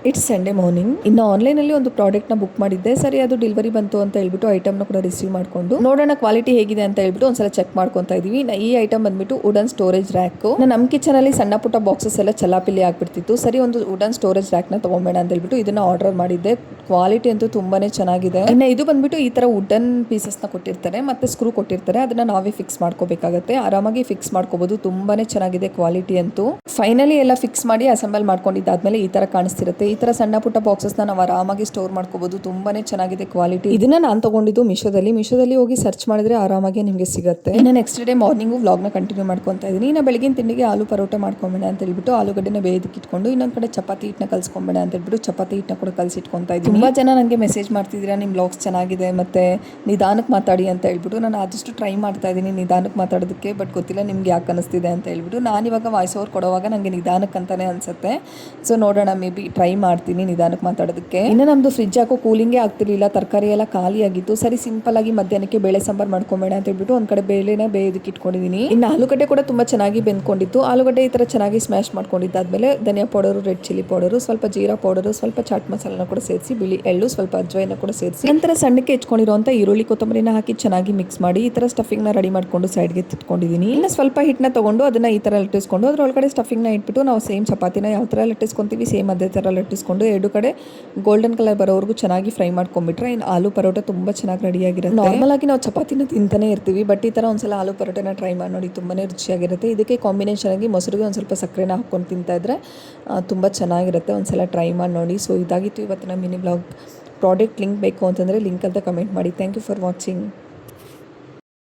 It's Sunday morning. ಇನ್ನು ಆನ್ಲೈನಲ್ಲಿ ಒಂದು ಪ್ರಾಡಕ್ಟ್ನ ಬುಕ್ ಮಾಡಿದ್ದೆ. ಸರಿ, ಅದು ಡೆಲಿವರಿ ಬಂತು ಅಂತ ಹೇಳ್ಬಿಟ್ಟು ಐಟಮ್ನ ಕೂಡ ರಿಸೀವ್ ಮಾಡ್ಕೊಂಡು ನೋಡೋಣ ಕ್ವಾಲಿಟಿ ಹೇಗಿದೆ ಅಂತ ಹೇಳ್ಬಿಟ್ಟು ಒಂದ್ಸಲ ಚೆಕ್ ಮಾಡ್ಕೊತಾ ಇದೀವಿ. ಈ ಐಟಮ್ ಬಂದ್ಬಿಟ್ಟು ವುಡನ್ ಸ್ಟೋರೇಜ್ ರ್ಯಾಕ್. ನಮ್ಮ ಕಿಚನ್ ಅಲ್ಲಿ ಸಣ್ಣ ಪುಟ್ಟ ಬಾಕ್ಸಸ್ ಎಲ್ಲ ಚಲಾಪಿಲಿ ಆಗ್ಬಿಡ್ತಿತ್ತು. ಸರಿ, ಒಂದು ವುಡನ್ ಸ್ಟೋರೇಜ್ ರ್ಯಾಕ್ ನ ತಗೊಂಬೇಡ ಅಂತ ಹೇಳ್ಬಿಟ್ಟು ಇದನ್ನ ಆರ್ಡರ್ ಮಾಡಿದ್ದೆ. ಕ್ವಾಲಿಟಿ ಅಂತೂ ತುಂಬಾನೇ ಚೆನ್ನಾಗಿದೆ. ಇನ್ನು ಇದು ಬಂದ್ಬಿಟ್ಟು ಈ ತರ ವುಡನ್ ಪೀಸಸ್ ನ ಕೊಟ್ಟಿರ್ತಾರೆ, ಮತ್ತೆ ಸ್ಕ್ರೂ ಕೊಟ್ಟಿರ್ತಾರೆ. ಅದನ್ನ ನಾವೇ ಫಿಕ್ಸ್ ಮಾಡ್ಕೋಬೇಕಾಗತ್ತೆ. ಆರಾಮಾಗಿ ಫಿಕ್ಸ್ ಮಾಡ್ಕೋಬಹುದು. ತುಂಬಾನೇ ಚೆನ್ನಾಗಿದೆ ಕ್ವಾಲಿಟಿ ಅಂತೂ. ಫೈನಲಿ ಎಲ್ಲ ಫಿಕ್ಸ್ ಮಾಡಿ ಅಸೆಂಬಲ್ ಮಾಡ್ಕೊಂಡಿದ್ದಾದ್ಮೇಲೆ ಈ ತರ ಕಾಣಿಸ್ತಿರುತ್ತೆ. ಈ ತರ ಸಣ್ಣ ಪುಟ್ಟ ಬಾಕ್ಸಸ್ ನಾವು ಆರಾಮಾಗಿ ಸ್ಟೋರ್ ಮಾಡ್ಕೋಬಹುದು. ತುಂಬಾನೇ ಚೆನ್ನಾಗಿದೆ ಕ್ವಾಲಿಟಿ. ಇದನ್ನ ನಾನು ತಗೊಂಡಿದ್ದು ಮಿಶೋದಲ್ಲಿ ಹೋಗಿ ಸರ್ಚ್ ಮಾಡಿದ್ರೆ ಆರಾಮಾಗಿ ನಿಮಗೆ ಸಿಗುತ್ತೆ. ಇನ್ನು ನೆಕ್ಸ್ಟ್ ಡೇ ಮಾರ್ನಿಂಗ್ ವ್ಲಾಗ್ ನ ಕಂಟಿನ್ಯೂ ಮಾಡ್ಕೊಂತಾ ಇದೀನಿ. ಇನ್ನು ಬೆಳಗಿನ ತಿಂಡಿಗೆ ಆಲೂ ಪರೋಟ ಮಾಡ್ಕೊಂಬೇಡ ಅಂತ ಹೇಳ್ಬಿಟ್ಟು ಆಲೂಗಡ್ಡೆನ ಬೇಯದಕ್ಕೆ ಇಟ್ಕೊಂಡು ಇನ್ನೊಂದ್ ಕಡೆ ಚಪಾತಿ ಹಿಟ್ಟನ್ನ ಕಲ್ಸ್ಕೊಂಬೇಡ ಅಂತ ಹೇಳ್ಬಿಟ್ಟು ಚಪಾತಿ ಹಿಟ್ಟನ್ನ ಕೂಡ ಕಲ್ಸಿಟ್ಕೊಂತಾ ಇದ್ದೀನಿ. ತುಂಬಾ ಜನ ನನಗೆ ಮೆಸೇಜ್ ಮಾಡ್ತಿದ್ದೀರಾ, ನಿಮ್ ವ್ಲಾಗ್ಸ್ ಚೆನ್ನಾಗಿದೆ ಮತ್ತೆ ನಿಧಾನಕ್ಕೆ ಮಾತಾಡಿ ಅಂತ ಹೇಳ್ಬಿಟ್ಟು. ನಾನು ಆದಷ್ಟು ಟ್ರೈ ಮಾಡ್ತಾ ಇದ್ದೀನಿ ನಿಧಾನಕ್ಕೆ ಮಾತಾಡೋದಕ್ಕೆ. ಬಟ್ ಗೊತ್ತಿಲ್ಲ ನಿಮ್ಗೆ ಯಾಕೆ ಅನಿಸ್ತಿದೆ ಅಂತ ಹೇಳ್ಬಿಟ್ಟು. ನಾನು ಇವಾಗ ವಾಯ್ಸ್ ಓವರ್ ಕೊಡುವಾಗ ನನಗೆ ನಿಧಾನಕ್ಕೆ ಅಂತಾನೆ ಅನ್ಸುತ್ತೆ. ಸೊ ನೋಡೋಣ, ಮೇ ಬಿ ಟ್ರೈ ಮಾಡ್ತೀನಿ ನಿಧಾನಕ್ಕೆ ಮಾತಾಡೋದಕ್ಕೆ. ಇನ್ನು ನಮ್ದು ಫ್ರಿಜ್ ಹಾಕೋ ಕೂಲಿಂಗೇ ಆಗ್ತಿರ್ಲಿಲ್ಲ. ತರಕಾರಿ ಎಲ್ಲ ಖಾಲಿ ಆಗಿತ್ತು. ಸರಿ, ಸಿಂಪಲ್ ಆಗಿ ಮಧ್ಯಾಹ್ನಕ್ಕೆ ಬೇಳೆ ಸಾಂಬಾರ್ ಮಾಡ್ಕೊಂಬೇಡ ಅಂತ ಹೇಳ್ಬಿಟ್ಟು ಒಂದ್ ಕಡೆ ಬೇಳೆನ ಬೇಯೋದಕ್ಕೆ ಇಟ್ಕೊಂಡಿದ್ದೀನಿ. ಇನ್ನು ಆಲೂಗಡ್ಡೆ ಕೂಡ ತುಂಬಾ ಚೆನ್ನಾಗಿ ಬೆಂದ್ಕೊಂಡಿತ್ತು. ಆಲೂಗಡ್ಡೆ ಈ ತರ ಚೆನ್ನಾಗಿ ಸ್ಮ್ಯಾಶ್ ಮಾಡ್ಕೊಂಡಿದ್ದಾದ್ಮೇಲೆ ಧನಿಯಾ ಪೌಡರ್, ರೆಡ್ ಚಿಲ್ಲಿ ಪೌಡರ್, ಸ್ವಲ್ಪ ಜೀರಾ ಪೌಡರ್, ಸ್ವಲ್ಪ ಚಾಟ್ ಮಸಾಲನ ಕೂಡ ಸೇರಿಸಿ, ಬಿಳಿ ಎಳ್ಳು, ಸ್ವಲ್ಪ ಅಜ್ವೈನ ಕೂಡ ಸೇರಿಸಿ, ನಂತರ ಸಣ್ಣಕ್ಕೆ ಹೆಚ್ಕೊಂಡಿರುವಂತ ಈರುಳ್ಳಿ ಕೊತ್ತಂಬರಿನ ಹಾಕಿ ಚೆನ್ನಾಗಿ ಮಿಕ್ಸ್ ಮಾಡಿ ಈ ತರ ಸ್ಟಫಿಂಗ್ ನ ರೆಡಿ ಮಾಡ್ಕೊಂಡು ಸೈಡ್ಗೆ ತಿಟ್ಕೊಂಡಿದ್ದೀನಿ. ಇನ್ನು ಸ್ವಲ್ಪ ಹಿಟ್ಟನ್ನ ತಗೊಂಡು ಅದನ್ನ ಈ ತರ ಲಟ್ಟಿಸ್ಕೊಂಡು ಅದ್ರೊಳಗಡೆ ಸ್ಟಫಿಂಗ್ ನ ಇಟ್ಬಿಟ್ಟು ನಾವು ಸೇಮ್ ಚಪಾತಿನ ಯಾವ ತರ ಲಟ್ಟಿಸ್ಕೊಂತೀವಿ ಸೇಮ್ ಅದೇ ತರ ಲಟ್ಟಿಸ್ಕೊಂಡು ಎರಡು ಕಡೆ ಗೋಲ್ಡನ್ ಕಲರ್ ಬರೋವರೆಗೂ ಚೆನ್ನಾಗಿ ಫ್ರೈ ಮಾಡ್ಕೊಂಡ್ಬಿಟ್ರೆ ಇನ್ನು ಆಲೂ ಪರೋಟ ತುಂಬಾ ಚೆನ್ನಾಗಿ ರೆಡಿ ಆಗಿರುತ್ತೆ. ನಾರ್ಮಲ್ ಆಗಿ ನಾವು ಚಪಾತಿನ ತಿಂತಾನೆ ಇರ್ತೀವಿ, ಬಟ್ ಈ ತರ ಒಂದ್ಸಲ ಆಲೂ ಪರೋಟನ ಟ್ರೈ ಮಾಡಿ ನೋಡಿ, ತುಂಬಾನೇ ರುಚಿಯಾಗಿರುತ್ತೆ. ಇದಕ್ಕೆ ಕಾಂಬಿನೇಷನ್ ಆಗಿ ಮೊಸರಿಗೆ ಒಂದು ಸ್ವಲ್ಪ ಸಕ್ಕರೆನ ಹಾಕೊಂಡು ತಿಂತಾ ಇದ್ರೆ ತುಂಬಾ ಚೆನ್ನಾಗಿರುತ್ತೆ. ಒಂದ್ಸಲ ಟ್ರೈ ಮಾಡಿ ನೋಡಿ. ಸೊ ಇದಾಗಿತ್ತು ಇವತ್ತಿನ ಮಿನಿ ಬ್ಲಾಗ್. ಪ್ರಾಡಕ್ಟ್ ಲಿಂಕ್ ಬೇಕು ಅಂತಂದ್ರೆ ಲಿಂಕ್ ಅಂತ ಕಮೆಂಟ್ ಮಾಡಿ. Thank you for watching.